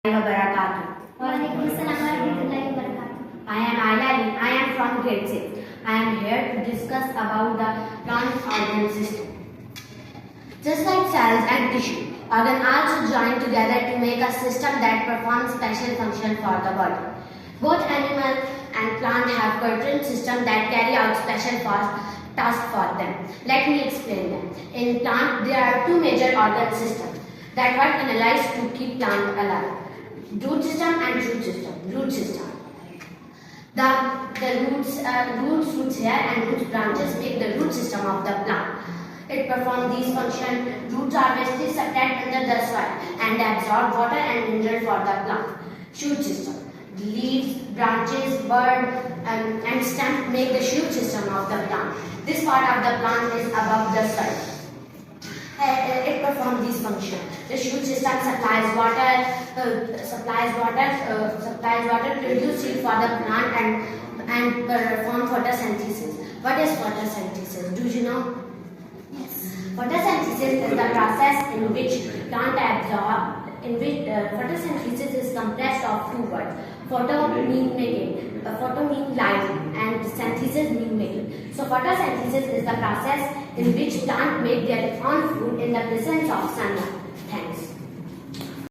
Wabarakatuh. I am Ayla. I am from grade 6. I am here to discuss about the plant organ system. Just like cells and tissue, organs also join together to make a system that performs special function for the body. Both animal and plant have certain systems that carry out special tasks for them. Let me explain them. In plant, there are two major organ systems that work in allies to keep plant alive. Root system and shoot system. Root system. The roots hair and roots branches make the root system of the plant. It performs these functions. Roots are basically subtract under the soil and absorb water and mineral for the plant. Shoot system. The leaves, branches, bud and stem make the shoot system of the plant. This part of the plant is above the soil. It performs these functions. The shoot system supplies water, produce seed for the plant and perform photosynthesis. What is photosynthesis? Do you know? Yes. Photosynthesis is the process in which plant absorb. Photosynthesis is compressed of two words. Photo mean making, photo mean light, and synthesis mean making. So photosynthesis is the process in which plants make their own food in the presence of sunlight.